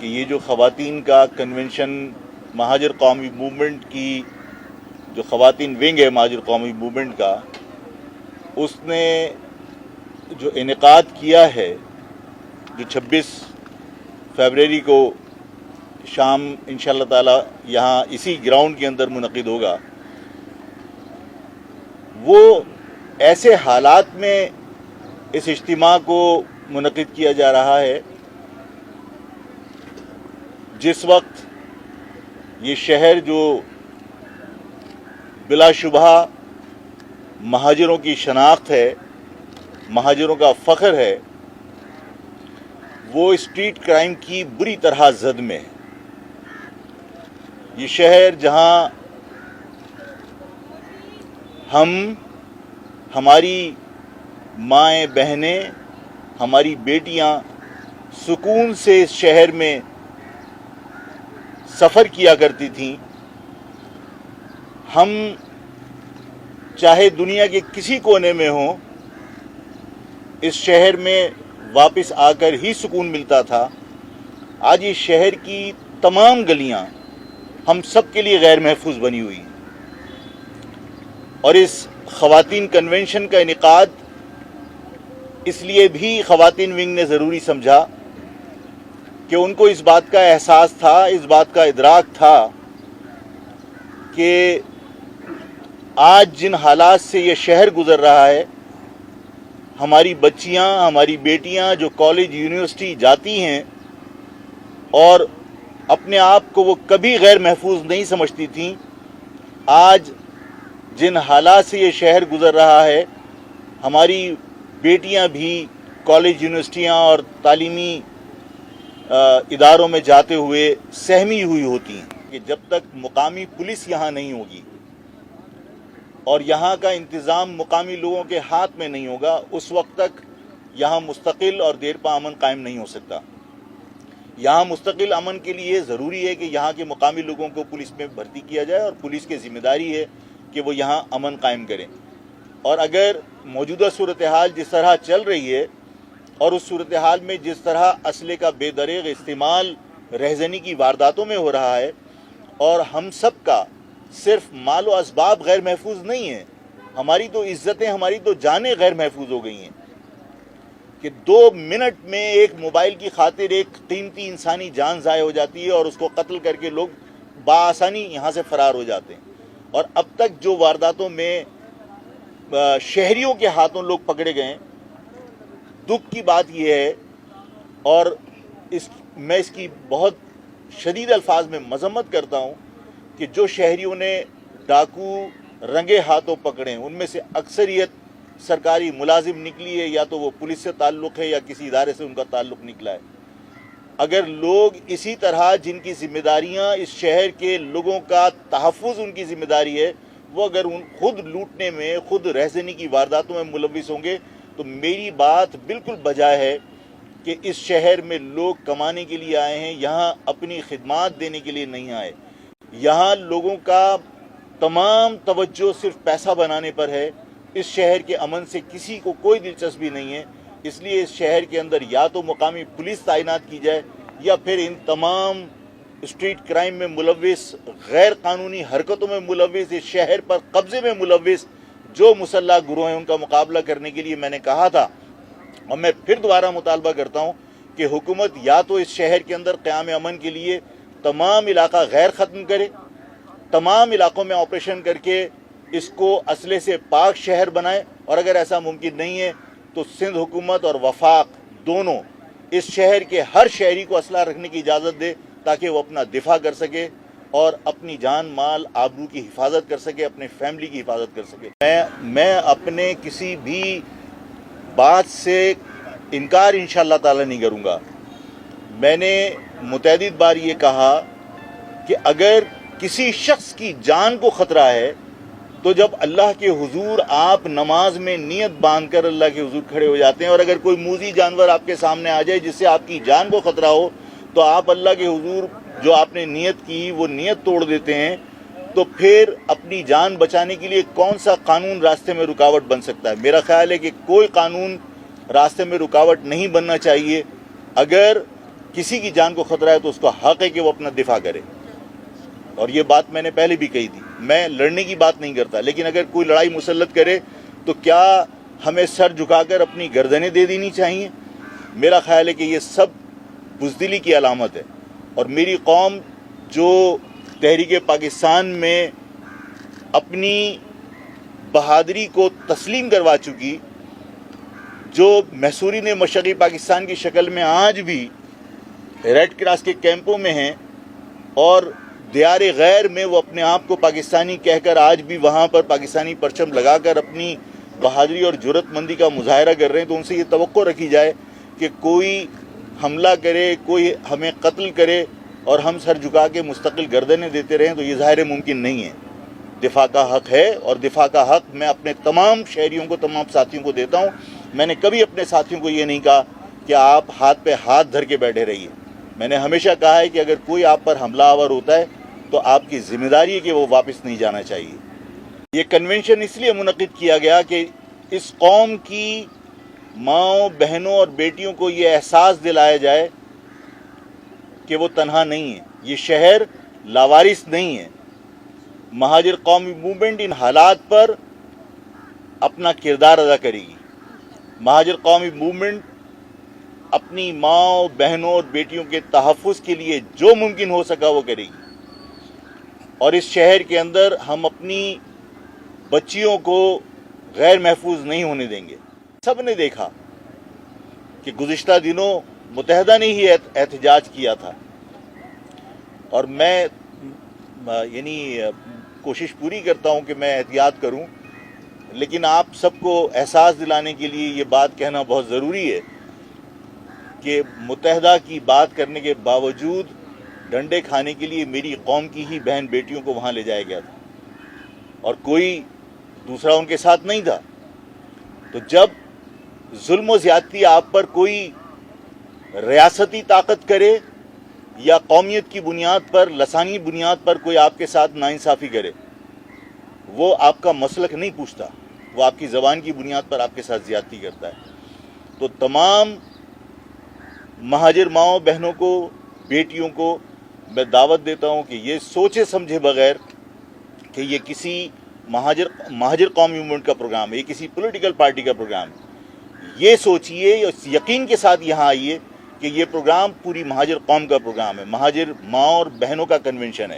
کہ یہ جو خواتین کا کنونشن مہاجر قومی موومنٹ کی جو خواتین ونگ ہے مہاجر قومی موومنٹ کا، اس نے جو انعقاد کیا ہے، جو 26 فروری کو شام انشاءاللہ تعالی یہاں اسی گراؤنڈ کے اندر منعقد ہوگا، وہ ایسے حالات میں اس اجتماع کو منعقد کیا جا رہا ہے جس وقت یہ شہر جو بلا شبہ مہاجروں کی شناخت ہے، مہاجروں کا فخر ہے، وہ اسٹریٹ کرائم کی بری طرح زد میں ہے۔ یہ شہر جہاں ہماری مائیں بہنیں، ہماری بیٹیاں سکون سے اس شہر میں سفر کیا کرتی تھیں، ہم چاہے دنیا کے کسی کونے میں ہوں، اس شہر میں واپس آ کر ہی سکون ملتا تھا۔ آج اس شہر کی تمام گلیاں ہم سب کے لیے غیر محفوظ بنی ہوئی ہیں، اور اس خواتین کنونشن کا انعقاد اس لیے بھی خواتین ونگ نے ضروری سمجھا کہ ان کو اس بات کا احساس تھا، اس بات کا ادراک تھا کہ آج جن حالات سے یہ شہر گزر رہا ہے، ہماری بچیاں، ہماری بیٹیاں جو کالج یونیورسٹی جاتی ہیں اور اپنے آپ کو وہ کبھی غیر محفوظ نہیں سمجھتی تھیں، آج جن حالات سے یہ شہر گزر رہا ہے، ہماری بیٹیاں بھی کالج یونیورسٹیاں اور تعلیمی اداروں میں جاتے ہوئے سہمی ہوئی ہوتی ہیں کہ جب تک مقامی پولیس یہاں نہیں ہوگی اور یہاں کا انتظام مقامی لوگوں کے ہاتھ میں نہیں ہوگا، اس وقت تک یہاں مستقل اور دیرپا امن قائم نہیں ہو سکتا۔ یہاں مستقل امن کے لیے ضروری ہے کہ یہاں کے مقامی لوگوں کو پولیس میں بھرتی کیا جائے، اور پولیس کی ذمہ داری ہے کہ وہ یہاں امن قائم کریں۔ اور اگر موجودہ صورتحال جس طرح چل رہی ہے اور اس صورتحال میں جس طرح اسلحے کا بے دریغ استعمال رہزنی کی وارداتوں میں ہو رہا ہے، اور ہم سب کا صرف مال و اسباب غیر محفوظ نہیں ہیں، ہماری تو عزتیں، ہماری تو جانیں غیر محفوظ ہو گئی ہیں کہ 2 منٹ میں ایک موبائل کی خاطر ایک قیمتی انسانی جان ضائع ہو جاتی ہے اور اس کو قتل کر کے لوگ بآسانی یہاں سے فرار ہو جاتے ہیں۔ اور اب تک جو وارداتوں میں شہریوں کے ہاتھوں لوگ پکڑے گئے، دکھ کی بات یہ ہے، اور میں اس کی بہت شدید الفاظ میں مذمت کرتا ہوں کہ جو شہریوں نے ڈاکو رنگے ہاتھوں پکڑے، ان میں سے اکثریت سرکاری ملازم نکلی ہے، یا تو وہ پولیس سے تعلق ہے یا کسی ادارے سے ان کا تعلق نکلا ہے۔ اگر لوگ اسی طرح جن کی ذمہ داریاں اس شہر کے لوگوں کا تحفظ ان کی ذمہ داری ہے، وہ اگر خود لوٹنے میں، خود رہزنی کی وارداتوں میں ملوث ہوں گے، تو میری بات بالکل بجا ہے کہ اس شہر میں لوگ کمانے کے لیے آئے ہیں، یہاں اپنی خدمات دینے کے لیے نہیں آئے۔ یہاں لوگوں کا تمام توجہ صرف پیسہ بنانے پر ہے، اس شہر کے امن سے کسی کو کوئی دلچسپی نہیں ہے۔ اس لیے اس شہر کے اندر یا تو مقامی پولیس تعینات کی جائے، یا پھر ان تمام اسٹریٹ کرائم میں ملوث، غیر قانونی حرکتوں میں ملوث، اس شہر پر قبضے میں ملوث جو مسلح گروہ ہیں، ان کا مقابلہ کرنے کے لیے میں نے کہا تھا، اور میں پھر دوبارہ مطالبہ کرتا ہوں کہ حکومت یا تو اس شہر کے اندر قیام امن کے لیے تمام علاقہ غیر ختم کرے، تمام علاقوں میں آپریشن کر کے اس کو اسلحے سے پاک شہر بنائے، اور اگر ایسا ممکن نہیں ہے تو سندھ حکومت اور وفاق دونوں اس شہر کے ہر شہری کو اسلحہ رکھنے کی اجازت دے تاکہ وہ اپنا دفاع کر سکے اور اپنی جان مال آبرو کی حفاظت کر سکے، اپنے فیملی کی حفاظت کر سکے۔ میں اپنے کسی بھی بات سے انکار انشاءاللہ تعالی نہیں کروں گا۔ میں نے متعدد بار یہ کہا کہ اگر کسی شخص کی جان کو خطرہ ہے تو جب اللہ کے حضور آپ نماز میں نیت باندھ کر اللہ کے حضور کھڑے ہو جاتے ہیں، اور اگر کوئی موذی جانور آپ کے سامنے آ جائے جس سے آپ کی جان کو خطرہ ہو، تو آپ اللہ کے حضور جو آپ نے نیت کی وہ نیت توڑ دیتے ہیں، تو پھر اپنی جان بچانے کے لیے کون سا قانون راستے میں رکاوٹ بن سکتا ہے؟ میرا خیال ہے کہ کوئی قانون راستے میں رکاوٹ نہیں بننا چاہیے۔ اگر کسی کی جان کو خطرہ ہے تو اس کا حق ہے کہ وہ اپنا دفاع کرے. اور یہ بات میں نے پہلے بھی کہی تھی, میں لڑنے کی بات نہیں کرتا, لیکن اگر کوئی لڑائی مسلط کرے تو کیا ہمیں سر جھکا کر اپنی گردنیں دے دینی چاہیے؟ میرا خیال ہے کہ یہ سب بزدلی کی علامت ہے. اور میری قوم جو تحریک پاکستان میں اپنی بہادری کو تسلیم کروا چکی, جو محصورین مشرقی پاکستان کی شکل میں آج بھی ریڈ کراس کے کیمپوں میں ہیں اور دیار غیر میں وہ اپنے آپ کو پاکستانی کہہ کر آج بھی وہاں پر پاکستانی پرچم لگا کر اپنی بہادری اور جرأت مندی کا مظاہرہ کر رہے ہیں, تو ان سے یہ توقع رکھی جائے کہ کوئی حملہ کرے, کوئی ہمیں قتل کرے اور ہم سر جھکا کے مستقل گردنیں دیتے رہیں, تو یہ ظاہر ممکن نہیں ہے. دفاع کا حق ہے, اور دفاع کا حق میں اپنے تمام شہریوں کو, تمام ساتھیوں کو دیتا ہوں. میں نے کبھی اپنے ساتھیوں کو یہ نہیں کہا کہ آپ ہاتھ پہ ہاتھ دھر کے بیٹھے رہیے. میں نے ہمیشہ کہا ہے کہ اگر کوئی آپ پر حملہ آور ہوتا ہے تو آپ کی ذمہ داری ہے کہ وہ واپس نہیں جانا چاہیے. یہ کنونشن اس لیے منعقد کیا گیا کہ اس قوم کی ماؤں, بہنوں اور بیٹیوں کو یہ احساس دلایا جائے کہ وہ تنہا نہیں ہے, یہ شہر لاوارث نہیں ہے. مہاجر قومی موومنٹ ان حالات پر اپنا کردار ادا کرے گی. مہاجر قومی موومنٹ اپنی ماؤں, بہنوں اور بیٹیوں کے تحفظ کے لیے جو ممکن ہو سکا وہ کرے گی. اور اس شہر کے اندر ہم اپنی بچیوں کو غیر محفوظ نہیں ہونے دیں گے. سب نے دیکھا کہ گزشتہ دنوں متحدہ نے ہی احتجاج کیا تھا, اور میں کوشش پوری کرتا ہوں کہ میں احتیاط کروں, لیکن آپ سب کو احساس دلانے کے لیے یہ بات کہنا بہت ضروری ہے کہ متحدہ کی بات کرنے کے باوجود ڈنڈے کھانے کے لیے میری قوم کی ہی بہن بیٹیوں کو وہاں لے جایا گیا تھا, اور کوئی دوسرا ان کے ساتھ نہیں تھا. تو جب ظلم و زیادتی آپ پر کوئی ریاستی طاقت کرے یا قومیت کی بنیاد پر, لسانی بنیاد پر کوئی آپ کے ساتھ ناانصافی کرے, وہ آپ کا مسلک نہیں پوچھتا, وہ آپ کی زبان کی بنیاد پر آپ کے ساتھ زیادتی کرتا ہے. تو تمام مہاجر ماؤں, بہنوں کو, بیٹیوں کو میں دعوت دیتا ہوں کہ یہ سوچے سمجھے بغیر کہ یہ کسی مہاجر قومی موومنٹ کا پروگرام ہے, یہ کسی پولیٹیکل پارٹی کا پروگرام ہے, یہ سوچئے, اس یقین کے ساتھ یہاں آئیے کہ یہ پروگرام پوری مہاجر قوم کا پروگرام ہے, مہاجر ماں اور بہنوں کا کنونشن ہے.